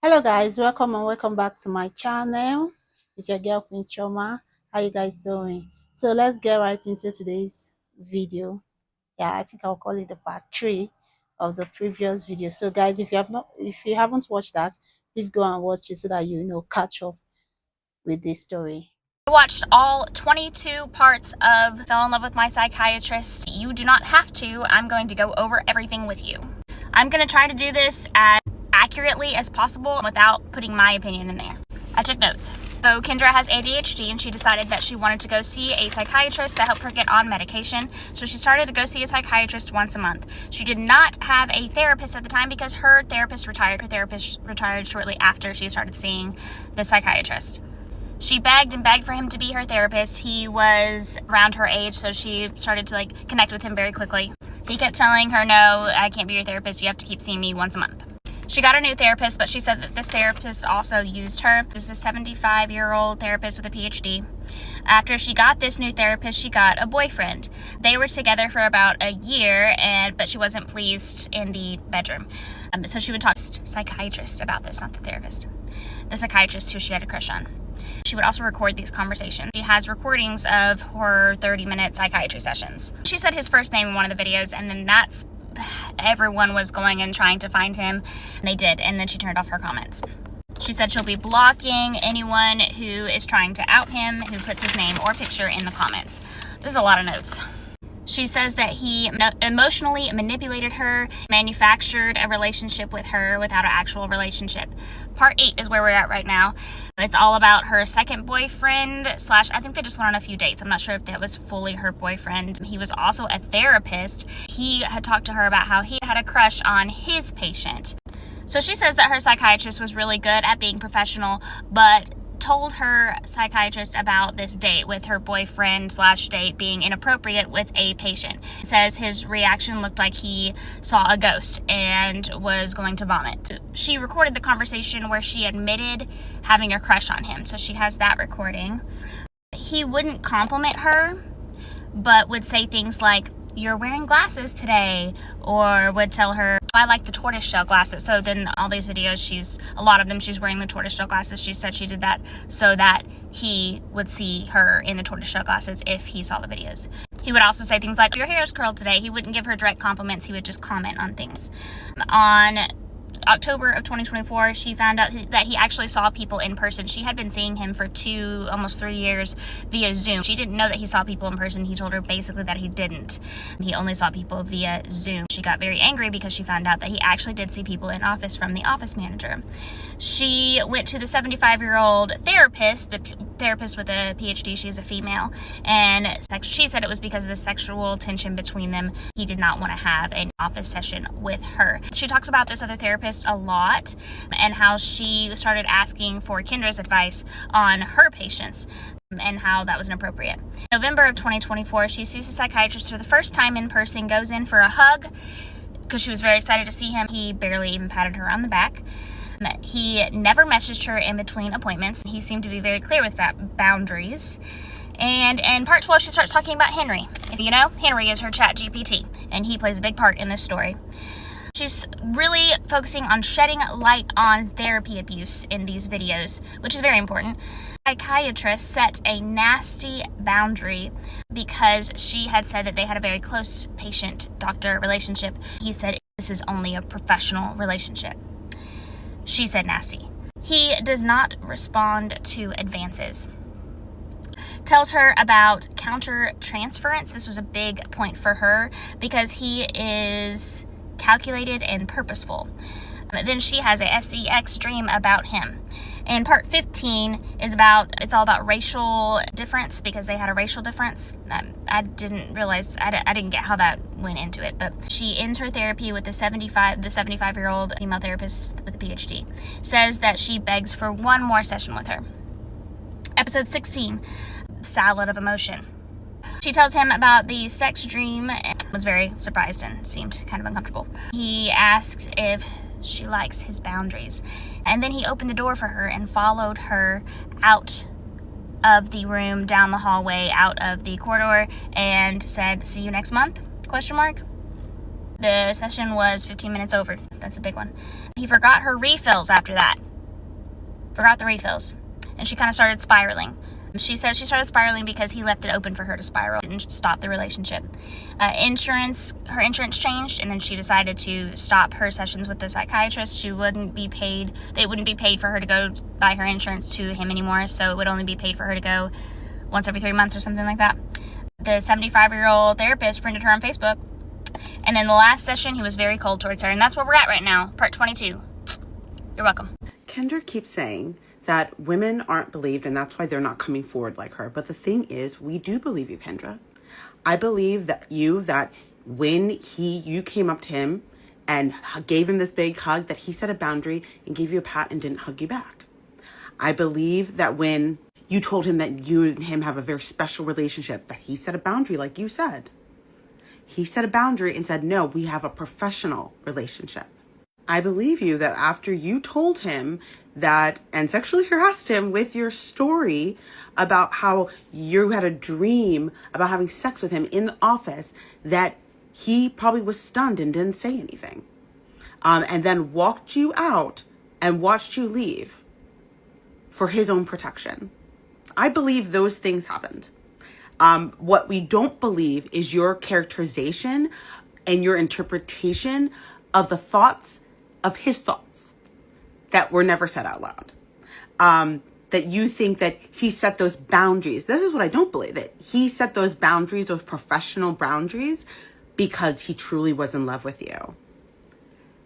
Hello guys, welcome and welcome back to my channel. It's your girl Queen Choma. How you guys doing? So let's get right into today's video. Yeah, I think I'll call it the part 3 of the previous video. So guys, if you haven't watched that, please go and watch it so that you catch up with this story. I watched all 22 parts of Fell in Love with My Psychiatrist. You do not have to. I'm going to go over everything with you. I'm going to try to do this as accurately as possible without putting my opinion in there. I took notes. So Kendra has ADHD and she decided that she wanted to go see a psychiatrist to help her get on medication. So she started to go see a psychiatrist once a month. She did not have a therapist at the time because her therapist retired. Her therapist retired shortly after she started seeing the psychiatrist. She begged and begged for him to be her therapist. He was around her age, so she started to connect with him very quickly. He kept telling her, no, I can't be your therapist. You have to keep seeing me once a month. She got a new therapist, but she said that this therapist also used her. It was a 75-year-old therapist with a PhD. After she got this new therapist, she got a boyfriend. They were together for about a year, but she wasn't pleased in the bedroom. So she would talk to the psychiatrist about this, not the therapist. The psychiatrist who she had a crush on. She would also record these conversations. She has recordings of her 30-minute psychiatry sessions. She said his first name in one of the videos, and then everyone was going and trying to find him, and they did, and then she turned off her comments. She said she'll be blocking anyone who is trying to out him, who puts his name or picture in the comments. This is a lot of notes. She says that he emotionally manipulated her, manufactured a relationship with her without an actual relationship. Part 8 is where we're at right now. It's all about her second boyfriend / I think they just went on a few dates. I'm not sure if that was fully her boyfriend. He was also a therapist. He had talked to her about how he had a crush on his patient. So she says that her psychiatrist was really good at being professional, but told her psychiatrist about this date with her boyfriend / date being inappropriate with a patient. It says his reaction looked like he saw a ghost and was going to vomit. She recorded the conversation where she admitted having a crush on him, so she has that recording. He wouldn't compliment her, but would say things like, "You're wearing glasses today," or would tell her, "I like the tortoiseshell glasses." So then all these videos, a lot of them, she's wearing the tortoiseshell glasses. She said she did that so that he would see her in the tortoiseshell glasses if he saw the videos. He would also say things like, "Your hair is curled today." He wouldn't give her direct compliments. He would just comment on things. On October of 2024, she found out that he actually saw people in person. She had been seeing him for almost 3 years via Zoom. She didn't know that he saw people in person. He told her basically that he didn't. He only saw people via Zoom. She got very angry because she found out that he actually did see people in office from the office manager. She went to the 75-year-old therapist, the therapist with a PhD. She's a female, and she said it was because of the sexual tension between them. He did not want to have an office session with her. She talks about this other therapist a lot and how she started asking for Kendra's advice on her patients and how that was inappropriate. In November of 2024, she sees a psychiatrist for the first time in person, goes in for a hug because she was very excited to see him. He barely even patted her on the back. He never messaged her in between appointments. He seemed to be very clear with boundaries. And in part 12, she starts talking about Henry. If you know, Henry is her chat GPT, and he plays a big part in this story. She's really focusing on shedding light on therapy abuse in these videos, which is very important. Psychiatrist set a nasty boundary because she had said that they had a very close patient-doctor relationship. He said this is only a professional relationship. She said nasty. He does not respond to advances. Tells her about counter-transference. This was a big point for her because he is calculated and purposeful. Then she has a sex dream about him. And part 15 is it's all about racial difference because they had a racial difference. I didn't realize, I didn't get how that went into it, but she ends her therapy with the 75-year-old female therapist with a PhD. Says that she begs for one more session with her. Episode 16, Salad of Emotion. She tells him about the sex dream and was very surprised and seemed kind of uncomfortable. He asks if she likes his boundaries. And then he opened the door for her and followed her out of the room, down the hallway, out of the corridor, and said, "See you next month?" ? The session was 15 minutes over. That's a big one. He forgot her refills after that. forgot the refills, and she kind of started spiraling. She says she started spiraling because he left it open for her to spiral and stop the relationship. Her insurance changed, and then she decided to stop her sessions with the psychiatrist. They wouldn't be paid for her to go buy her insurance to him anymore, so it would only be paid for her to go once every 3 months or something like that. The 75-year-old therapist friended her on Facebook, and then the last session he was very cold towards her, and that's where we're at right now, part 22. You're welcome. Kendra keeps saying that women aren't believed and that's why they're not coming forward like her. But the thing is, we do believe you, Kendra. I believe that when you came up to him and gave him this big hug, that he set a boundary and gave you a pat and didn't hug you back. I believe that when you told him that you and him have a very special relationship, that he set a boundary like you said. He set a boundary and said, no, we have a professional relationship. I believe you that after you told him that and sexually harassed him with your story about how you had a dream about having sex with him in the office, that he probably was stunned and didn't say anything. And then walked you out and watched you leave for his own protection. I believe those things happened. What we don't believe is your characterization and your interpretation of the thoughts of his thoughts that were never said out loud. That you think that he set those boundaries. This is what I don't believe, that he set those boundaries, those professional boundaries, because he truly was in love with you.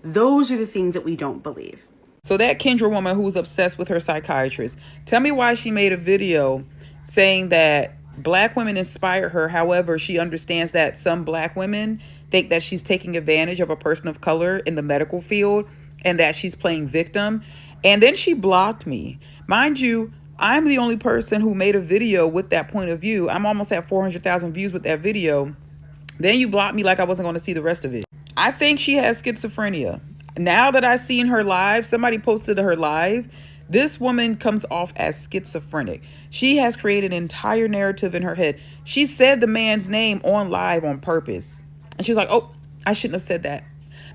Those are the things that we don't believe. So that Kendra woman who's obsessed with her psychiatrist, tell me why she made a video saying that Black women inspire her. However, she understands that some Black women think that she's taking advantage of a person of color in the medical field and that she's playing victim. And then she blocked me. Mind you, I'm the only person who made a video with that point of view. I'm almost at 400,000 views with that video. Then you blocked me like I wasn't going to see the rest of it. I think she has schizophrenia. Now that I've seen her live, somebody posted her live. This woman comes off as schizophrenic. She has created an entire narrative in her head. She said the man's name on live on purpose. And she was like, oh, I shouldn't have said that.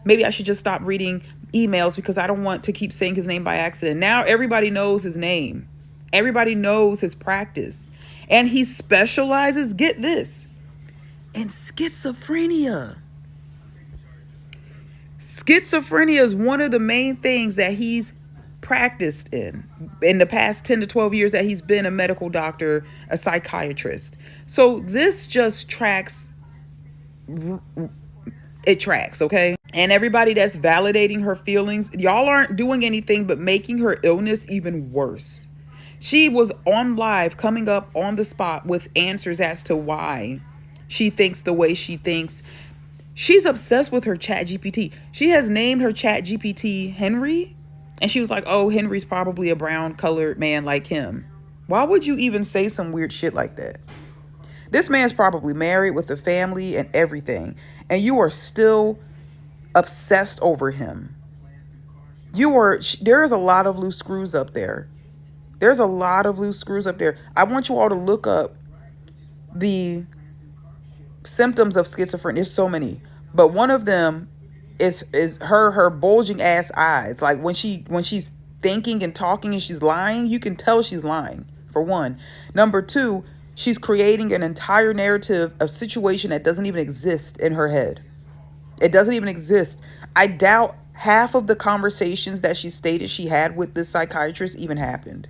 Maybe I should just stop reading emails because I don't want to keep saying his name by accident. Now everybody knows his name. Everybody knows his practice. And he specializes, get this, in schizophrenia. Schizophrenia is one of the main things that he's practiced in the past 10 to 12 years that he's been a medical doctor, a psychiatrist. So this just tracks. It tracks, okay? And everybody that's validating her feelings, y'all aren't doing anything but making her illness even worse. She was on live coming up on the spot with answers as to why she thinks the way she thinks. She's obsessed with her chat GPT. She has named her chat GPT Henry. And she was like, oh, Henry's probably a brown colored man like him. Why would you even say some weird shit like that? This man's probably married with a family and everything. And you are still obsessed over him. There is a lot of loose screws up there. There's a lot of loose screws up there. I want you all to look up the symptoms of schizophrenia. There's so many. But one of them is her bulging ass eyes. Like when she's thinking and talking and she's lying, you can tell she's lying, for one. Number two, she's creating an entire narrative of situation that doesn't even exist in her head. It doesn't even exist. I doubt half of the conversations that she stated she had with this psychiatrist even happened.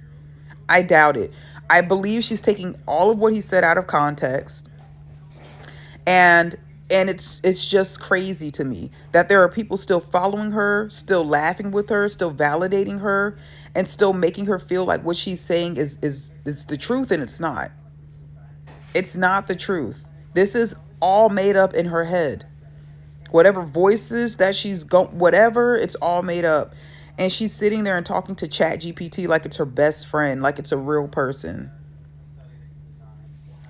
I doubt it. I believe she's taking all of what he said out of context. And it's just crazy to me that there are people still following her, still laughing with her, still validating her, and still making her feel like what she's saying is the truth, and it's not. It's not the truth. This is all made up in her head. Whatever voices that she's whatever, it's all made up. And she's sitting there and talking to Chat GPT like it's her best friend, like it's a real person.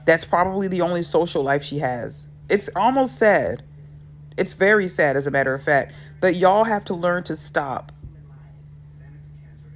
That's probably the only social life she has. It's almost sad. It's very sad, as a matter of fact. But y'all have to learn to stop.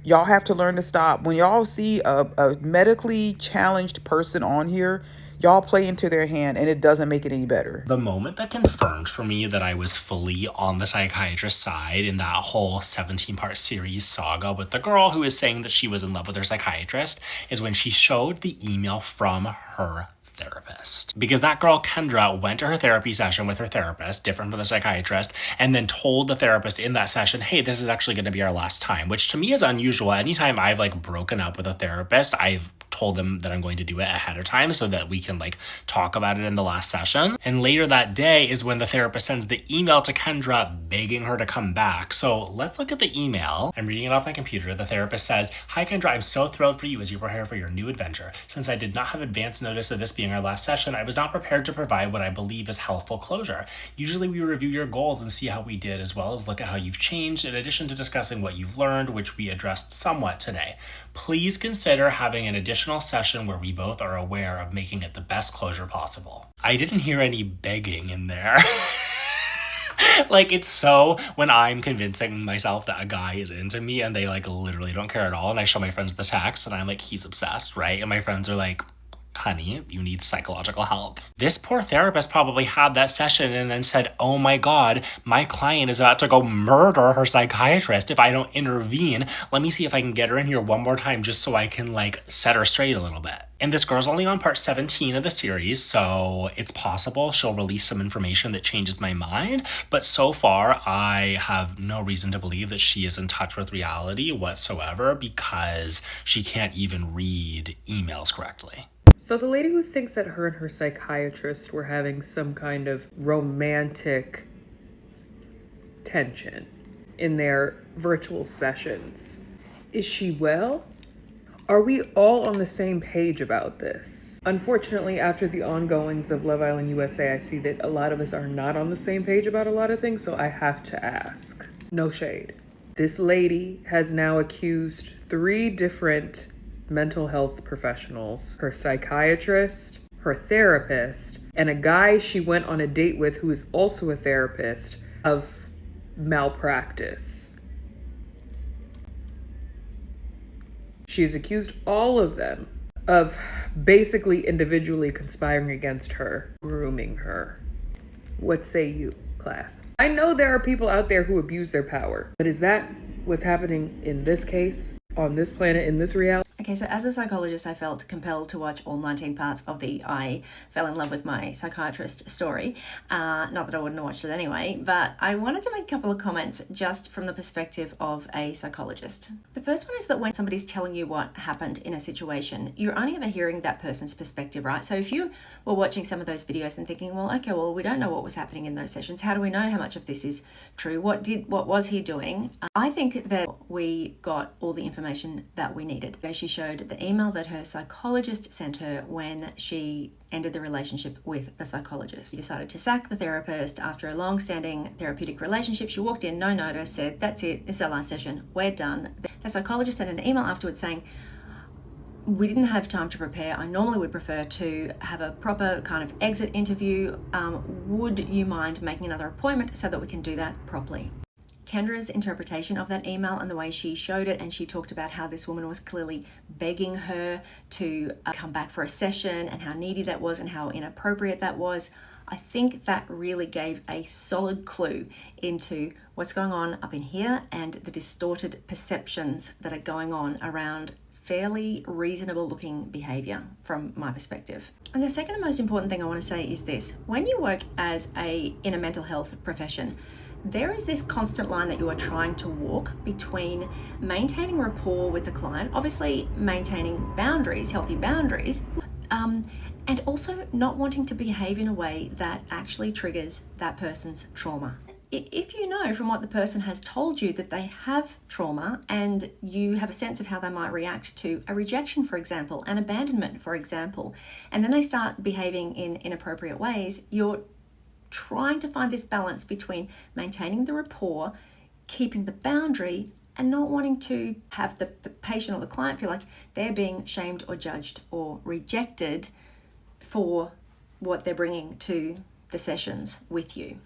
Y'all have to learn to stop. When y'all see a medically challenged person on here, Y'all play into their hand and it doesn't make it any better. The moment that confirmed for me that I was fully on the psychiatrist side in that whole 17-part series saga with the girl who is saying that she was in love with her psychiatrist is when she showed the email from her therapist. Because that girl, Kendra, went to her therapy session with her therapist, different from the psychiatrist, and then told the therapist in that session, hey, this is actually going to be our last time, which to me is unusual. Anytime I've like broken up with a therapist, I've told them that I'm going to do it ahead of time so that we can like talk about it in the last session. And later that day is when the therapist sends the email to Kendra begging her to come back. So let's look at the email. I'm reading it off my computer. The therapist says, hi Kendra, I'm so thrilled for you as you prepare for your new adventure. Since I did not have advance notice of this being our last session, I was not prepared to provide what I believe is healthful closure. Usually we review your goals and see how we did, as well as look at how you've changed, in addition to discussing what you've learned, which we addressed somewhat today. Please consider having an additional session where we both are aware of making it the best closure possible. I didn't hear any begging in there. Like, it's so when I'm convincing myself that a guy is into me and they like literally don't care at all, and I show my friends the text and I'm like, he's obsessed, right? And my friends are like, honey, you need psychological help. This poor therapist probably had that session and then said, oh my God, my client is about to go murder her psychiatrist if I don't intervene. Let me see if I can get her in here one more time just so I can like set her straight a little bit. And this girl's only on part 17 of the series, so it's possible she'll release some information that changes my mind. But so far, I have no reason to believe that she is in touch with reality whatsoever because she can't even read emails correctly. So the lady who thinks that her and her psychiatrist were having some kind of romantic tension in their virtual sessions, is she well? Are we all on the same page about this? Unfortunately, after the ongoings of Love Island USA, I see that a lot of us are not on the same page about a lot of things, so I have to ask. No shade. This lady has now accused 3 different mental health professionals, her psychiatrist, her therapist, and a guy she went on a date with who is also a therapist, of malpractice. She's accused all of them of basically individually conspiring against her, grooming her. What say you, class? I know there are people out there who abuse their power, but is that what's happening in this case, on this planet, in this reality? Okay, so as a psychologist, I felt compelled to watch all 19 parts of the I Fell in Love with My Psychiatrist story. Not that I wouldn't have watched it anyway, but I wanted to make a couple of comments just from the perspective of a psychologist. The first one is that when somebody's telling you what happened in a situation, you're only ever hearing that person's perspective, right? So if you were watching some of those videos and thinking, well, okay, well, we don't know what was happening in those sessions. How do we know how much of this is true? What was he doing? I think that we got all the information that we needed. She showed the email that her psychologist sent her when she ended the relationship with the psychologist. She decided to sack the therapist after a long-standing therapeutic relationship. She walked in, no notice, said, that's it, this is our last session, we're done. The psychologist sent an email afterwards saying, we didn't have time to prepare. I normally would prefer to have a proper kind of exit interview. Would you mind making another appointment so that we can do that properly? Kendra's interpretation of that email and the way she showed it, and she talked about how this woman was clearly begging her to come back for a session and how needy that was and how inappropriate that was. I think that really gave a solid clue into what's going on up in here and the distorted perceptions that are going on around fairly reasonable looking behavior from my perspective. And the second and most important thing I want to say is this: when you work in a mental health profession, there is this constant line that you are trying to walk between maintaining rapport with the client, obviously maintaining boundaries, healthy boundaries, and also not wanting to behave in a way that actually triggers that person's trauma. If you know from what the person has told you that they have trauma and you have a sense of how they might react to a rejection, for example, an abandonment, for example, and then they start behaving in inappropriate ways, you're trying to find this balance between maintaining the rapport, keeping the boundary, and not wanting to have the patient or the client feel like they're being shamed or judged or rejected for what they're bringing to the sessions with you.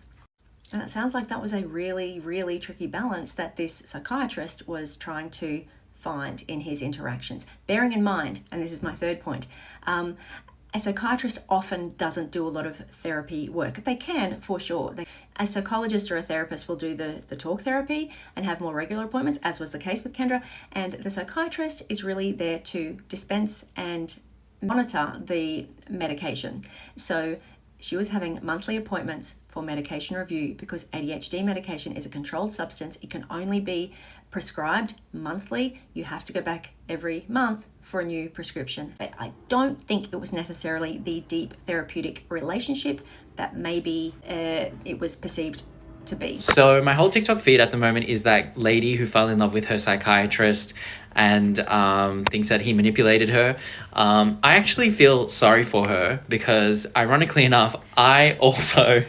And it sounds like that was a really, really tricky balance that this psychiatrist was trying to find in his interactions. Bearing in mind, and this is my third point, A psychiatrist often doesn't do a lot of therapy work. They can, for sure. A psychologist or a therapist will do the talk therapy and have more regular appointments, as was the case with Kendra. And the psychiatrist is really there to dispense and monitor the medication. So she was having monthly appointments for medication review because ADHD medication is a controlled substance. It can only be prescribed monthly. You have to go back every month for a new prescription. I don't think it was necessarily the deep therapeutic relationship that maybe it was perceived to be. So my whole TikTok feed at the moment is that lady who fell in love with her psychiatrist and thinks that he manipulated her. I actually feel sorry for her because, ironically enough, I also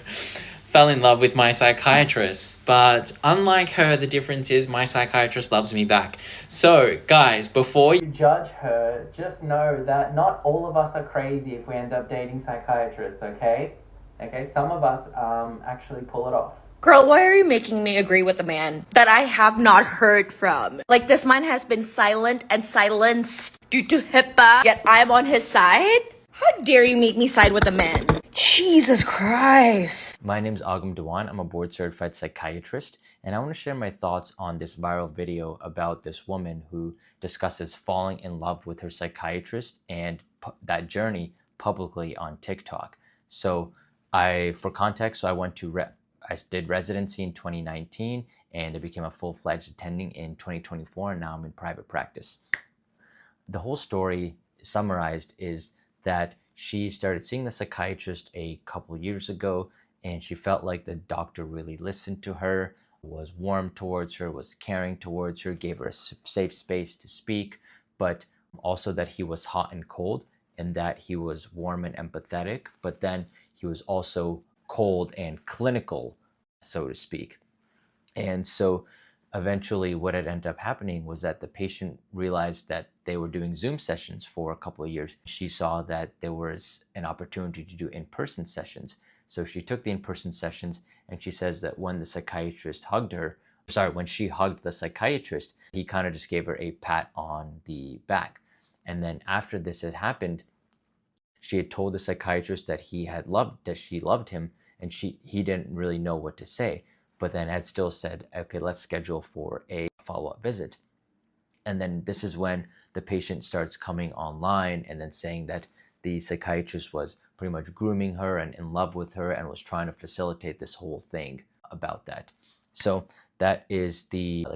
fell in love with my psychiatrist. But unlike her, the difference is my psychiatrist loves me back. So, guys, before you judge her, just know that not all of us are crazy if we end up dating psychiatrists, okay? Okay, some of us actually pull it off. Girl, why are you making me agree with a man that I have not heard from? Like, this man has been silent and silenced due to HIPAA, yet I'm on his side? How dare you make me side with a man? Jesus Christ. My name is Agam Dewan. I'm a board-certified psychiatrist, and I want to share my thoughts on this viral video about this woman who discusses falling in love with her psychiatrist and that journey publicly on TikTok. So, for context, I did residency in 2019 and I became a full-fledged attending in 2024, and now I'm in private practice. The whole story summarized is that she started seeing the psychiatrist a couple years ago, and she felt like the doctor really listened to her, was warm towards her, was caring towards her, gave her a safe space to speak, but also that he was hot and cold and that he was warm and empathetic, but then he was also cold and clinical, so to speak. And so eventually what had ended up happening was that the patient realized that they were doing Zoom sessions for a couple of years. She saw that there was an opportunity to do in-person sessions. So she took the in-person sessions, and she says that when she hugged the psychiatrist, he kind of just gave her a pat on the back. And then after this had happened, she had told the psychiatrist that she loved him, and he didn't really know what to say, but then had still said, okay, let's schedule for a follow-up visit. And then this is when the patient starts coming online and then saying that the psychiatrist was pretty much grooming her and in love with her and was trying to facilitate this whole thing about that. So that is the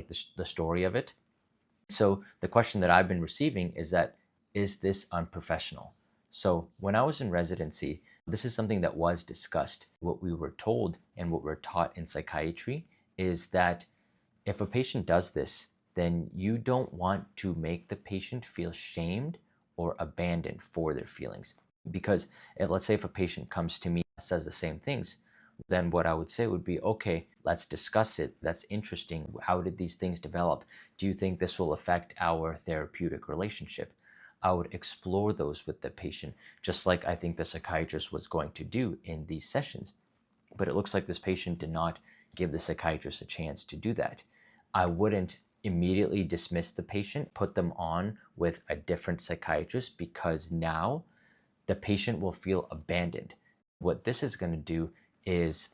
story of it. So the question that I've been receiving is this unprofessional? So when I was in residency, this is something that was discussed. What we were told and what we're taught in psychiatry is that if a patient does this, then you don't want to make the patient feel shamed or abandoned for their feelings. Because let's say if a patient comes to me and says the same things, then what I would say would be, okay, let's discuss it. That's interesting. How did these things develop? Do you think this will affect our therapeutic relationship? I would explore those with the patient, just like I think the psychiatrist was going to do in these sessions. But it looks like this patient did not give the psychiatrist a chance to do that. I wouldn't immediately dismiss the patient, put them on with a different psychiatrist, because now the patient will feel abandoned. What this is going to do is,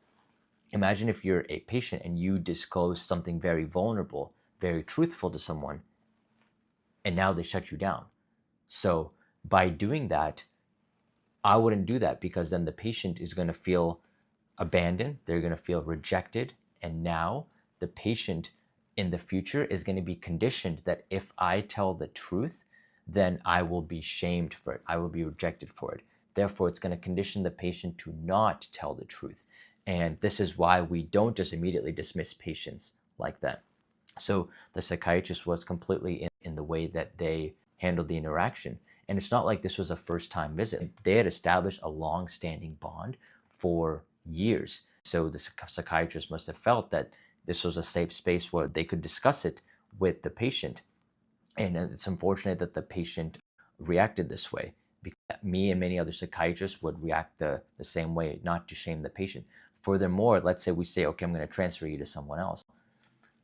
imagine if you're a patient and you disclose something very vulnerable, very truthful to someone, and now they shut you down. So by doing that, I wouldn't do that, because then the patient is going to feel abandoned, they're going to feel rejected, and now the patient in the future is going to be conditioned that if I tell the truth, then I will be shamed for it, I will be rejected for it. Therefore, it's going to condition the patient to not tell the truth. And this is why we don't just immediately dismiss patients like that. So the psychiatrist was completely in the way that they handled the interaction. And it's not like this was a first-time visit. They had established a long-standing bond for years. So the psychiatrist must have felt that this was a safe space where they could discuss it with the patient. And it's unfortunate that the patient reacted this way, because me and many other psychiatrists would react the same way, not to shame the patient. Furthermore, let's say we say, okay, I'm going to transfer you to someone else.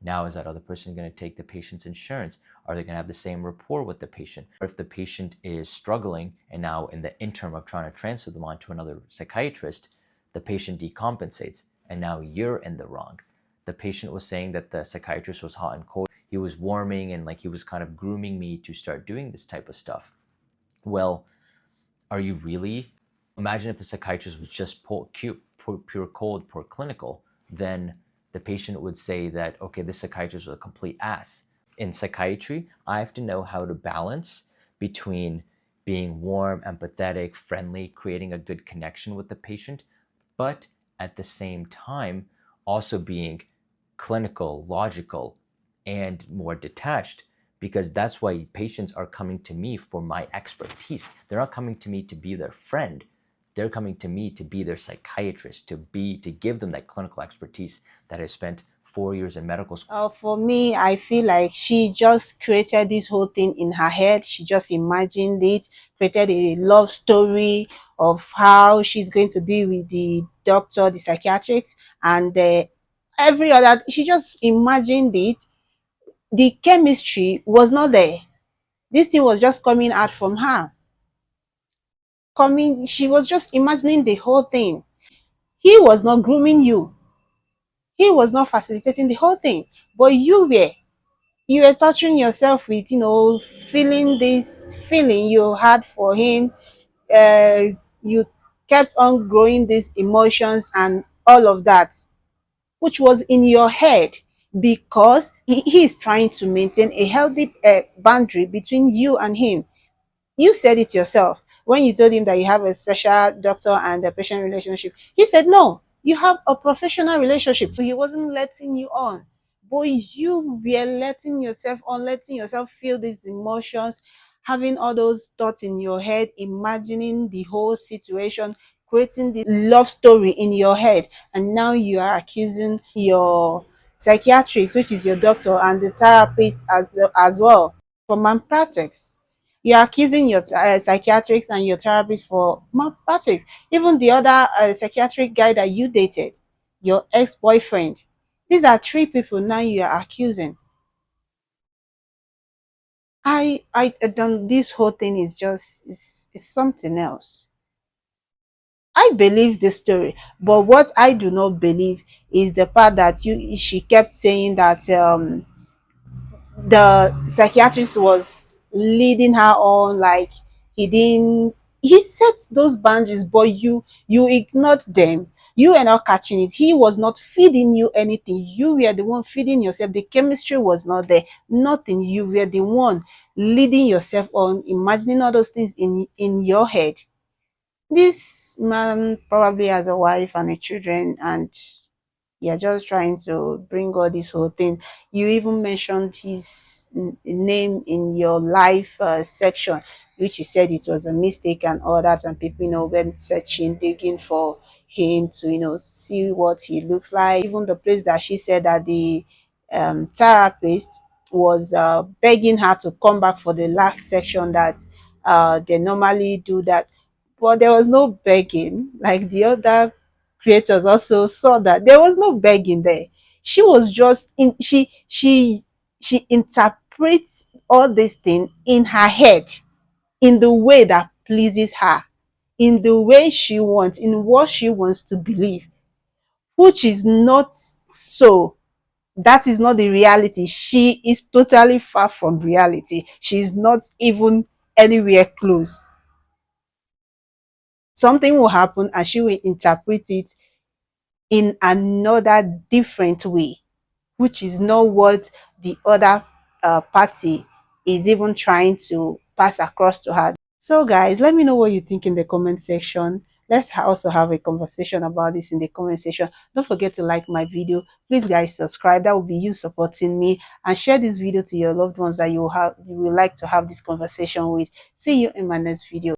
Now, is that other person going to take the patient's insurance? Are they going to have the same rapport with the patient? Or if the patient is struggling and now in the interim of trying to transfer them on to another psychiatrist, the patient decompensates and now you're in the wrong. The patient was saying that the psychiatrist was hot and cold. He was warming and like he was kind of grooming me to start doing this type of stuff. Well, are you really? Imagine if the psychiatrist was just pure cold, pure clinical, then the patient would say that, okay, this psychiatrist was a complete ass. In psychiatry, I have to know how to balance between being warm, empathetic, friendly, creating a good connection with the patient, but at the same time, also being clinical, logical, and more detached, because that's why patients are coming to me for my expertise. They're not coming to me to be their friend. They're coming to me to be their psychiatrist, to give them that clinical expertise that I spent 4 years in medical school. For me, I feel like she just created this whole thing in her head. She just imagined it, created a love story of how she's going to be with the doctor, the psychiatrist, and every other. She just imagined it. The chemistry was not there. This thing was just coming out from her. She was just imagining the whole thing. He was not grooming you. He was not facilitating the whole thing, but you were touching yourself with, feeling this feeling you had for him. You kept on growing these emotions and all of that, which was in your head, because he is trying to maintain a healthy boundary between you and him. You said it yourself when you told him that you have a special doctor and a patient relationship. He said, no, you have a professional relationship. He wasn't letting you on, but you were letting yourself on, letting yourself feel these emotions, having all those thoughts in your head, imagining the whole situation, creating the love story in your head. And now you are accusing your psychiatrist, which is your doctor, and the therapist as well, for malpractice. You're accusing your psychiatrist and your therapist for malpractice. Even the other psychiatric guy that you dated, your ex-boyfriend. These are three people now you are accusing. I don't. This whole thing is just is something else. I believe the story, but what I do not believe is the part that she kept saying that the psychiatrist was leading her on, like he set those boundaries, but you ignored them. You were not catching it. He was not feeding you anything. You were the one feeding yourself. The chemistry was not there. Nothing. You were the one leading yourself on, imagining all those things in your head. This man probably has a wife and a children, and you're just trying to bring all this whole thing. You even mentioned his name in your life section, which you said it was a mistake and all that, and people, went searching, digging for him to, see what he looks like. Even the place that she said that the therapist was begging her to come back for the last section, that they normally do that, but there was no begging. Like the other creators also saw that there was no begging there. She was just in she interprets all this thing in her head, in the way that pleases her, in the way she wants, in what she wants to believe, which is not so. That is not the reality. She is totally far from reality. She is not even anywhere close. Something will happen and she will interpret it in another different way, which is not what the other party is even trying to pass across to her. So guys, let me know what you think in the comment section. Let's also have a conversation about this in the comment section. Don't forget to like my video. Please guys, subscribe. That will be you supporting me, and share this video to your loved ones that you will like to have this conversation with. See you in my next video.